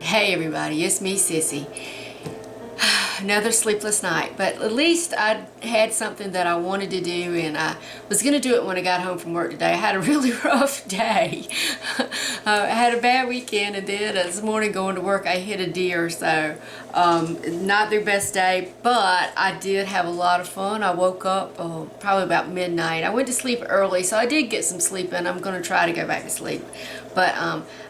Hey everybody, it's me, Sissy. Another sleepless night, but at least I had something that I wanted to do, and I was going to do it when I got home from work today. I had a really rough day. I had a bad weekend, and then this morning going to work I hit a deer, so not their best day, but I did have a lot of fun. I woke up probably about midnight. I went to sleep early, so I did get some sleep in. I'm going to try to go back to sleep, but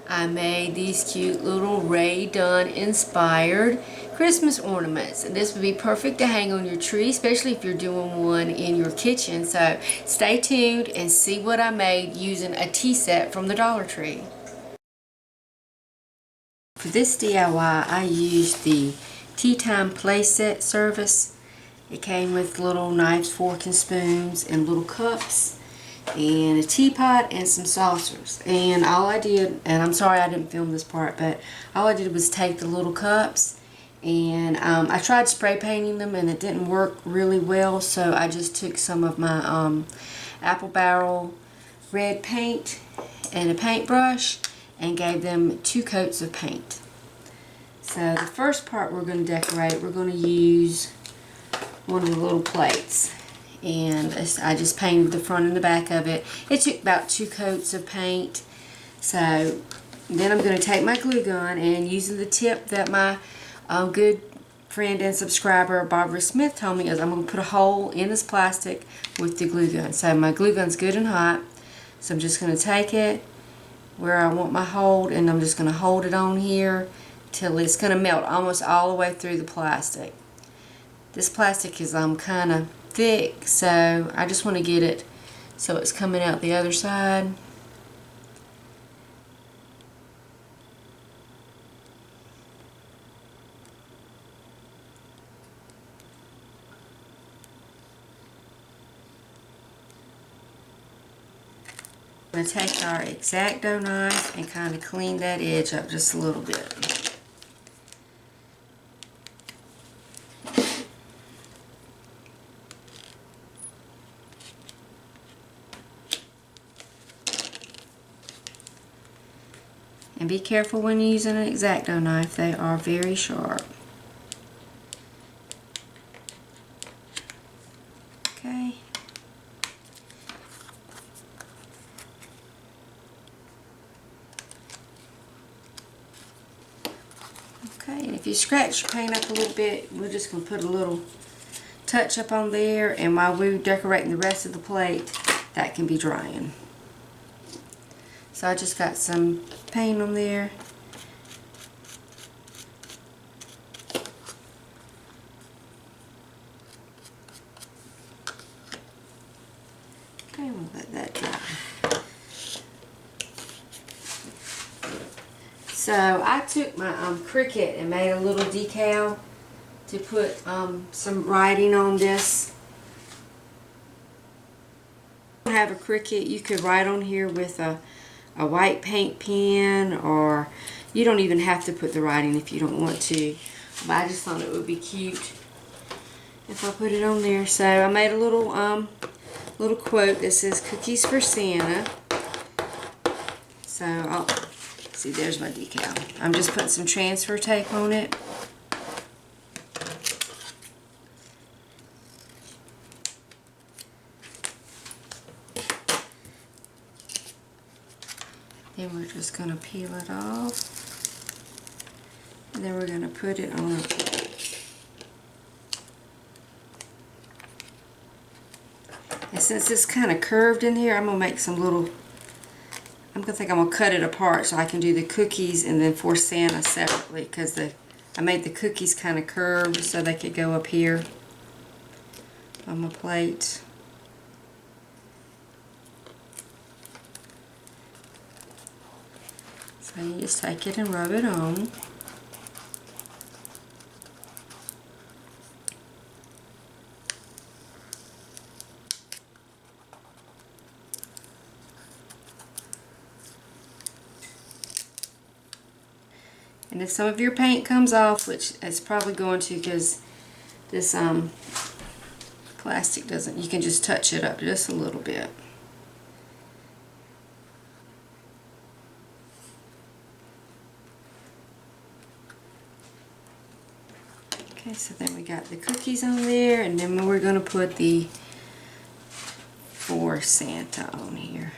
I made these cute little Rae Dunn inspired Christmas ornaments, and this would be perfect to hang on your tree, especially if you're doing one in your kitchen. So stay tuned and see what I made using a tea set from the Dollar Tree. For this DIY, I used the Tea Time Play Set service. It came with little knives, forks, and spoons, and little cups, and a teapot, and some saucers. And all I did, and I'm sorry I didn't film this part, but all I did was take the little cups, and I tried spray painting them and it didn't work really well, so I just took some of my apple barrel red paint and a paintbrush and gave them 2 coats of paint. So the first part we're going to decorate, we're going to use one of the little plates, and I just painted the front and the back of it. It took about 2 coats of paint. So then I'm going to take my glue gun, and using the tip that my good friend and subscriber Barbara Smith told me, is I'm going to put a hole in this plastic with the glue gun. So my glue gun's good and hot, so I'm just going to take it where I want my hold, and I'm just going to hold it on here till it's going to melt almost all the way through the plastic. This plastic is kind of thick, so I just want to get it so it's coming out the other side. I'm going to take our X-Acto knife and kind of clean that edge up just a little bit. And be careful when you're using an X-Acto knife, they are very sharp. Okay. Okay, and if you scratch your paint up a little bit, we're just going to put a little touch up on there, and while we're decorating the rest of the plate, that can be drying. So I just got some paint on there. Okay, we'll let that dry. So I took my Cricut and made a little decal to put some writing on this. If you don't have a Cricut, you could write on here with a white paint pen, or you don't even have to put the writing if you don't want to. But I just thought it would be cute if I put it on there. So I made a little quote that says "Cookies for Santa." So I'll see, there's my decal. I'm just putting some transfer tape on it. Then we're just going to peel it off, and then we're going to put it on a plate. And since it's kind of curved in here, I'm going to make some little, I'm going to cut it apart so I can do the cookies and then for Santa separately, because I made the cookies kind of curved so they could go up here on my plate. So you just take it and rub it on. And if some of your paint comes off, which it's probably going to, because this plastic doesn't, you can just touch it up just a little bit. Okay, so then we got the cookies on there, and then we're going to put the For Santa on here.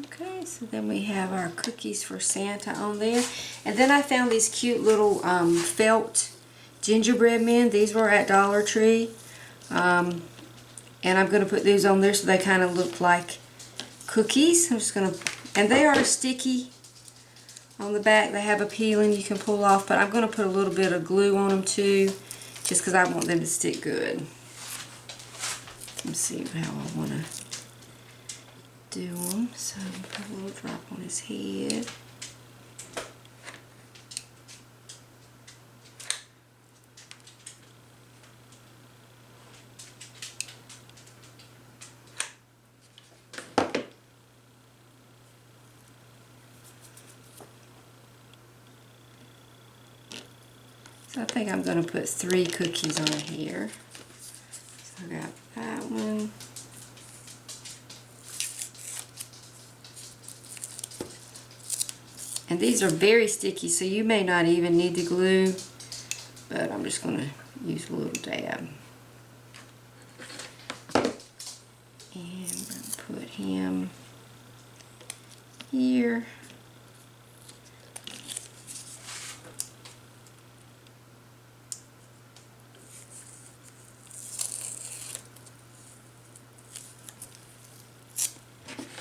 Okay, so then we have our cookies for Santa on there. And then I found these cute little felt gingerbread men. These were at Dollar Tree. And I'm going to put these on there so they kind of look like cookies. I'm just going to, and they are sticky on the back. They have a peeling you can pull off, but I'm going to put a little bit of glue on them too, just because I want them to stick good. Let's see how I want to do them. So put a little drop on his head. So I think I'm going to put 3 cookies on here. So I got that one. And these are very sticky, so you may not even need the glue, but I'm just going to use a little dab. And I'm going to put him here.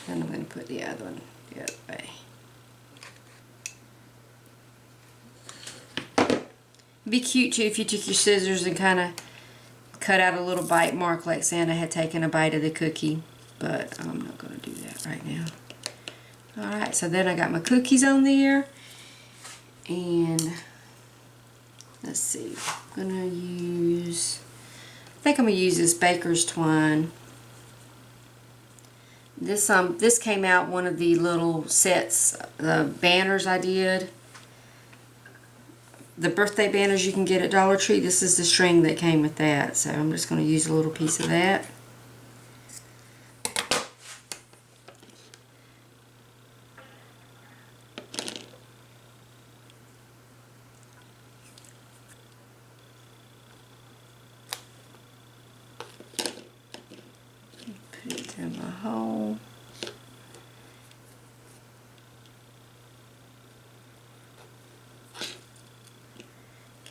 And I'm going to put the other one the other way. It'd be cute too if you took your scissors and kind of cut out a little bite mark like Santa had taken a bite of the cookie, but I'm not going to do that right now. Alright, so then I got my cookies on there, and let's see, I'm going to use, I think I'm going to use this baker's twine. This came out one of the little sets, the banners I did. The birthday banners you can get at Dollar Tree. This is the string that came with that. So I'm just going to use a little piece of that. Put it through my hole.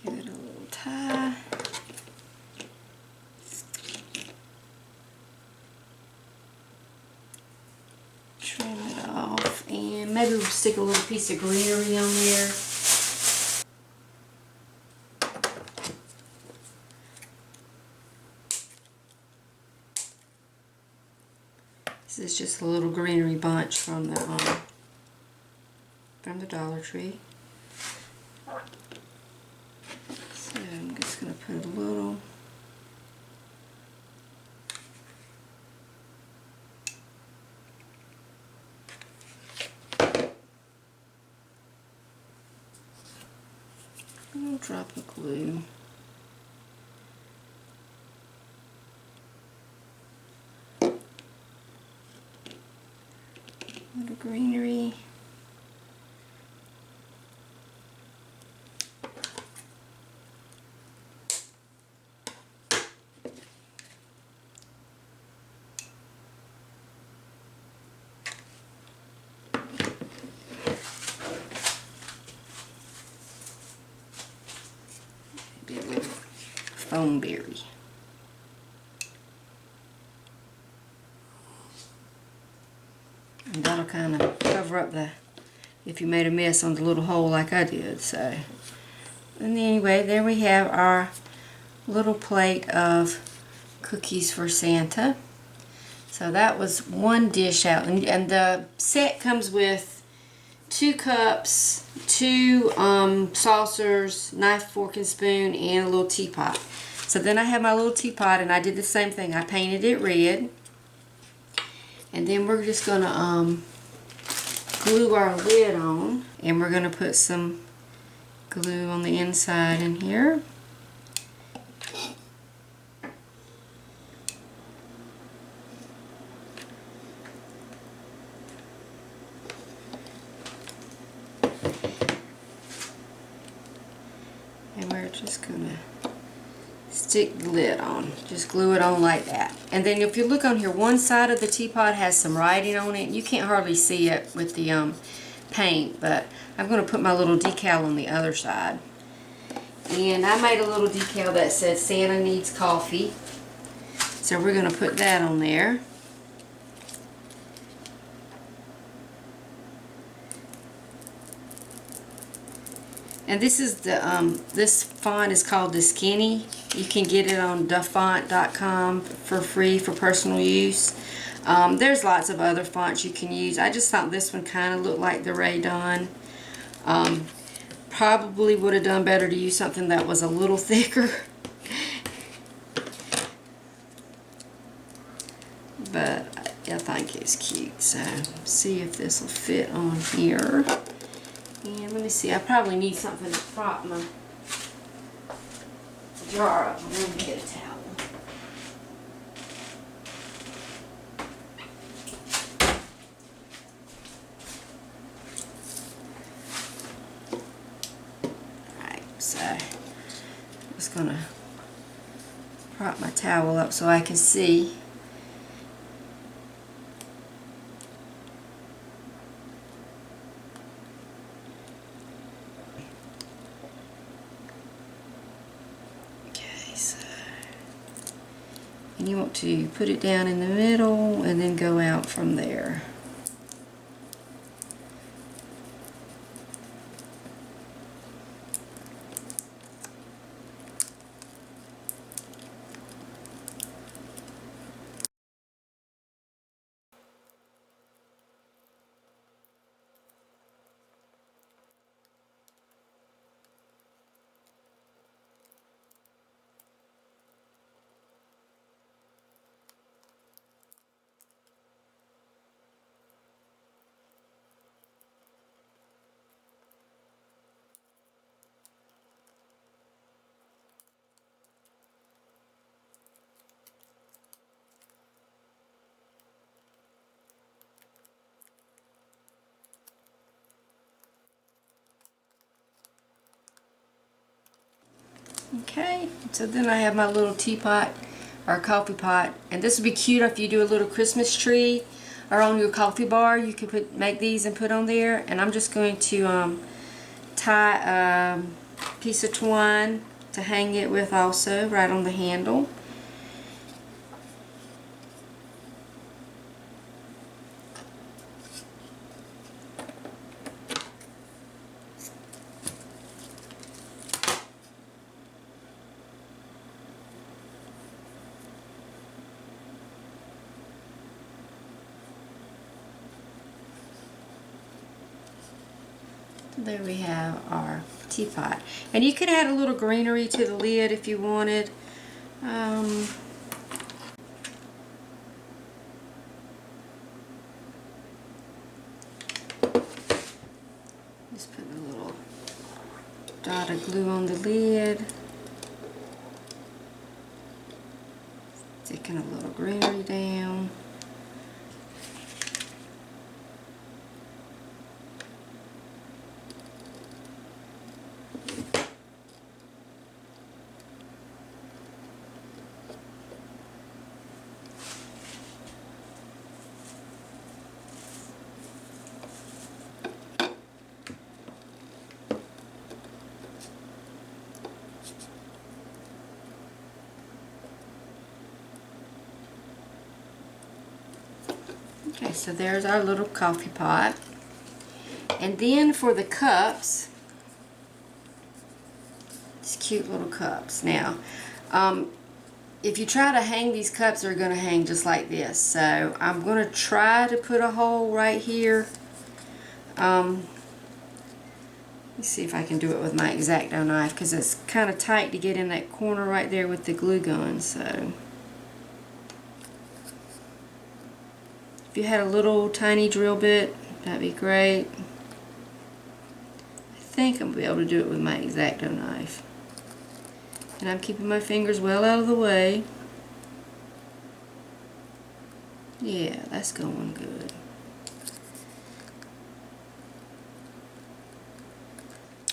Give it a little tie. Trim it off, and maybe we'll stick a little piece of greenery on there. This is just a little greenery bunch from the Dollar Tree. So I'm just going to put a little drop of glue. Little greenery. Maybe a little foam berry. cover up if you made a mess on the little hole like I did. So, and anyway, there we have our little plate of cookies for Santa. So that was one dish out, and the set comes with 2 cups, 2 saucers, knife, fork, and spoon, and a little teapot. So then I have my little teapot, and I did the same thing. I painted it red, and then we're just gonna glue our lid on, and we're gonna put some glue on the inside in here. And we're just gonna stick the lid on. Just glue it on like that. And then if you look on here, one side of the teapot has some writing on it. You can't hardly see it with the paint, but I'm gonna put my little decal on the other side. And I made a little decal that says Santa needs coffee. So we're gonna put that on there. And this is the this font is called the Skinny. You can get it on dafont.com for free for personal use. There's lots of other fonts you can use. I just thought this one kind of looked like the Rae Dunn. Probably would have done better to use something that was a little thicker. But I think it's cute. So see if this will fit on here. And let me see, I probably need something to prop my jar up. I'm going to get a towel. Alright, so I'm just going to prop my towel up so I can see. And you want to put it down in the middle and then go out from there. Okay, so then I have my little teapot or coffee pot, and this would be cute if you do a little Christmas tree or on your coffee bar. You could make these and put on there. And I'm just going to tie a piece of twine to hang it with also right on the handle. There we have our teapot. And you could add a little greenery to the lid if you wanted. Just put a little dot of glue on the lid. Sticking a little greenery down. Okay, so there's our little coffee pot. And then for the cups, these cute little cups. Now, if you try to hang these cups, they're going to hang just like this. So I'm going to try to put a hole right here. Let's see if I can do it with my X-Acto knife, because it's kind of tight to get in that corner right there with the glue gun. So if you had a little tiny drill bit, that'd be great. I think I'm going to be able to do it with my X-Acto knife. And I'm keeping my fingers well out of the way. Yeah, that's going good.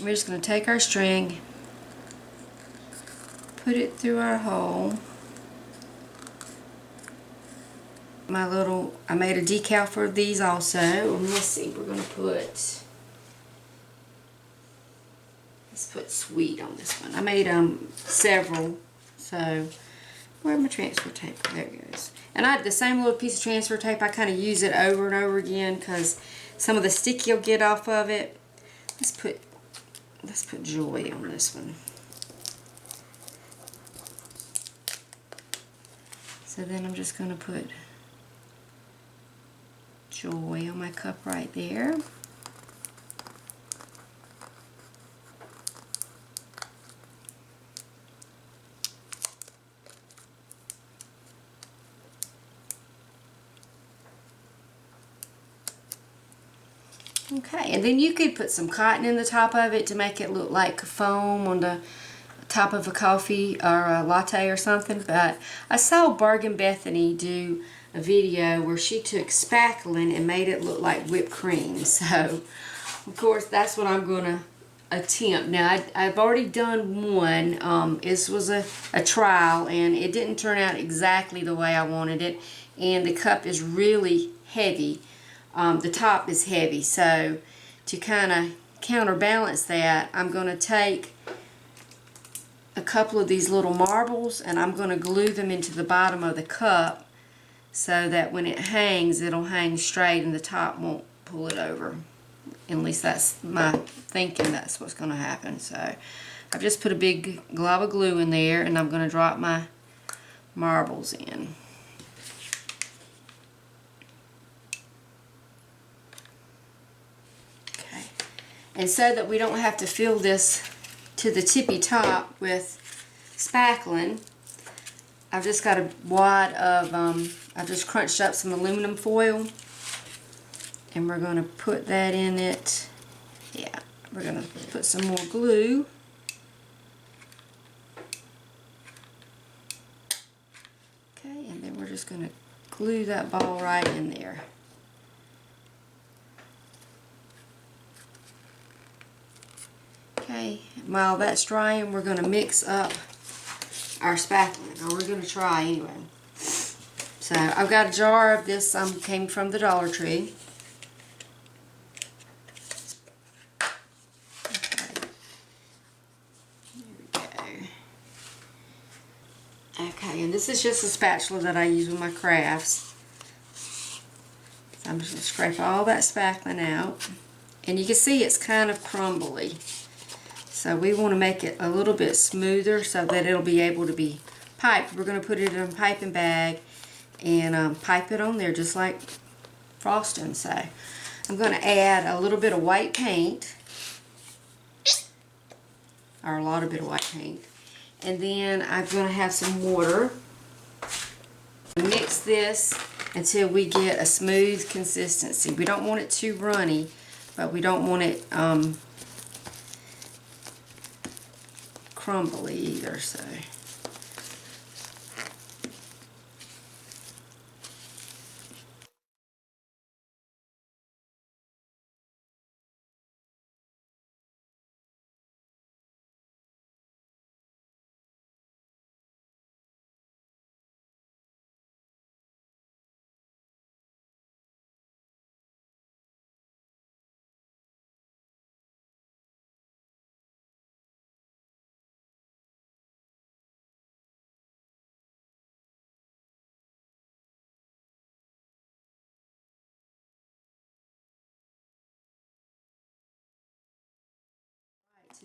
We're just going to take our string, put it through our hole. I made a decal for these also. And let's see, we're going to let's put sweet on this one. I made several. So where's my transfer tape? There it goes. And I have the same little piece of transfer tape. I kind of use it over and over again because some of the sticky will get off of it. Let's put joy on this one. So then I'm just going to put joy on my cup right there. Okay, and then you could put some cotton in the top of it to make it look like foam on the top of a coffee or a latte or something. But I saw Bargain Bethany do a video where she took spackling and made it look like whipped cream. So, of course, that's what I'm going to attempt. Now, I've already done one. This was a trial, and it didn't turn out exactly the way I wanted it. And the cup is really heavy. The top is heavy, so to kind of counterbalance that, I'm going to take a couple of these little marbles and I'm going to glue them into the bottom of the cup so that when it hangs, it'll hang straight and the top won't pull it over. At least that's my thinking, that's what's going to happen. So I've just put a big glob of glue in there and I'm going to drop my marbles in. And so that we don't have to fill this to the tippy top with spackling, I've just got a wad of, I've just crunched up some aluminum foil. And we're going to put that in it. Yeah, we're going to put some more glue. Okay, and then we're just going to glue that ball right in there. Okay, while that's drying, we're going to mix up our spackling, or we're going to try anyway. So I've got a jar of this, came from the Dollar Tree. Okay. There we go. Okay, and this is just a spatula that I use with my crafts. So I'm just going to scrape all that spackling out. And you can see it's kind of crumbly. So we want to make it a little bit smoother so that it'll be able to be piped. We're going to put it in a piping bag and pipe it on there just like frosting. So I'm going to add a little bit of white paint, or a lot of bit of white paint. And then I'm going to have some water. Mix this until we get a smooth consistency. We don't want it too runny, but we don't want it crumbly either, so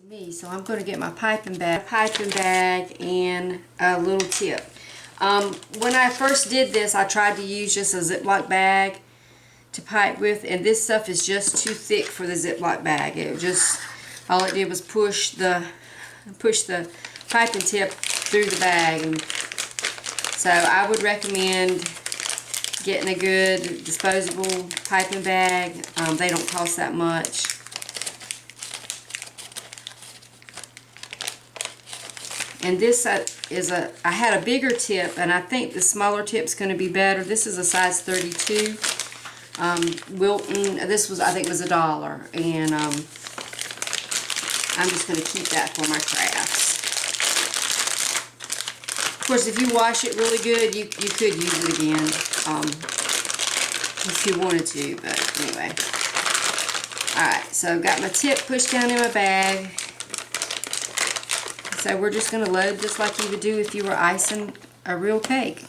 to me, so I'm going to get my piping bag and a little tip. When I first did this, I tried to use just a Ziploc bag to pipe with, and this stuff is just too thick for the Ziploc bag. All it did was push the piping tip through the bag, and so I would recommend getting a good disposable piping bag. They don't cost that much. And this I had a bigger tip, and I think the smaller tip's going to be better. This is a size 32. Wilton, I think was $1, and I'm just going to keep that for my crafts. Of course, if you wash it really good, you could use it again if you wanted to, but anyway. Alright, so I've got my tip pushed down in my bag. So we're just going to load just like you would do if you were icing a real cake.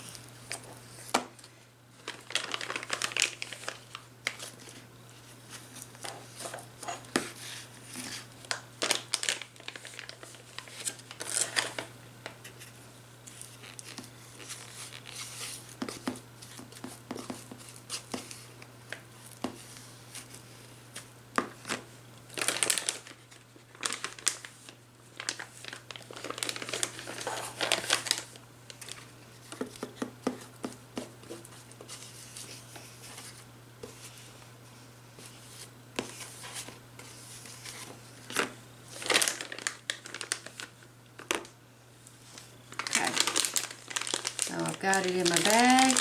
So I've got it in my bag.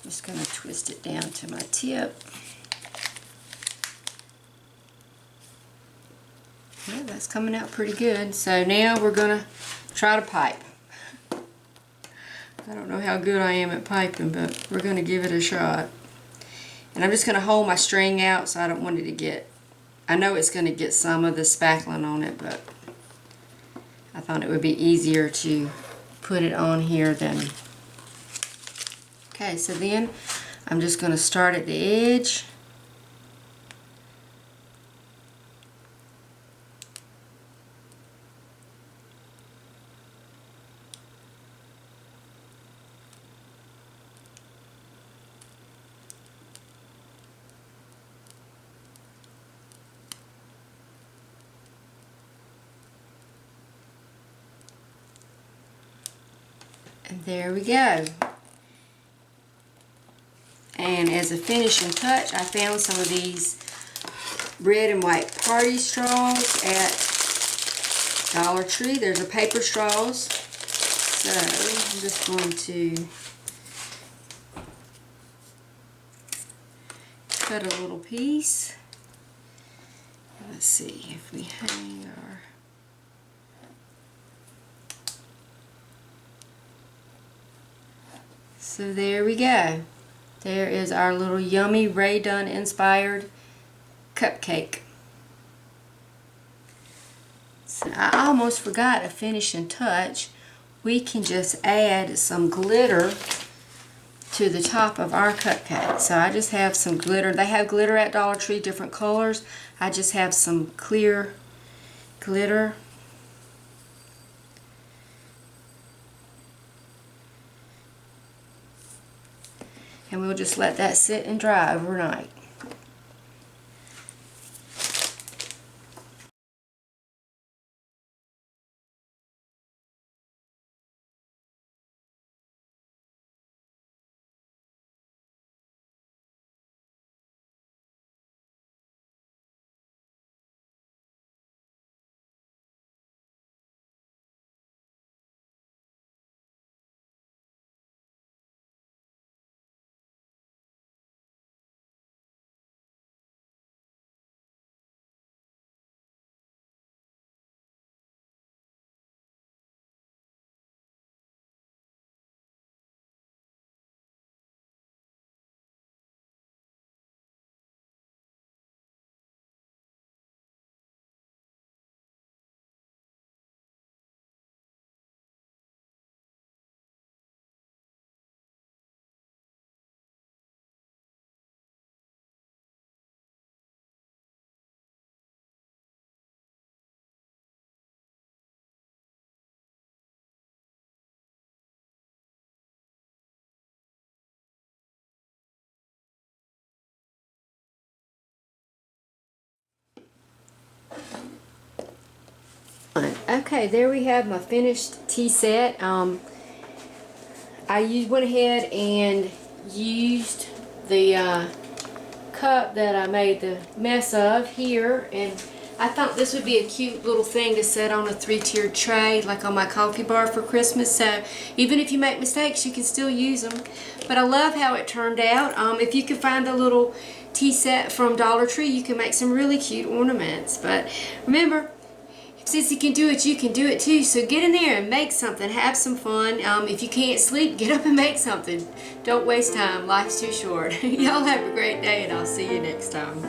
Just going to twist it down to my tip. Yeah, that's coming out pretty good. So now we're going to try to pipe. I don't know how good I am at piping, but we're going to give it a shot. And I'm just going to hold my string out so I don't want it to get, I know it's going to get some of the spackling on it, but I thought it would be easier to put it on here than. Okay, so then I'm just going to start at the edge. And there we go. And as a finishing touch, I found some of these red and white party straws at Dollar Tree. There's a paper straws. So I'm just going to cut a little piece. Let's see if we hang our. So there we go. There is our little yummy Rae Dunn inspired cupcake. So I almost forgot a finishing touch. We can just add some glitter to the top of our cupcake. So I just have some glitter. They have glitter at Dollar Tree, different colors. I just have some clear glitter. And we'll just let that sit and dry overnight. Okay, there we have my finished tea set. I went ahead and used the cup that I made the mess of here, and I thought this would be a cute little thing to set on a 3-tiered tray, like on my coffee bar for Christmas. So even if you make mistakes, you can still use them. But I love how it turned out. If you can find a little tea set from Dollar Tree, you can make some really cute ornaments. But remember, if Sissy can do it, you can do it too. So get in there and make something. Have some fun. If you can't sleep, get up and make something. Don't waste time. Life's too short. Y'all have a great day, and I'll see you next time.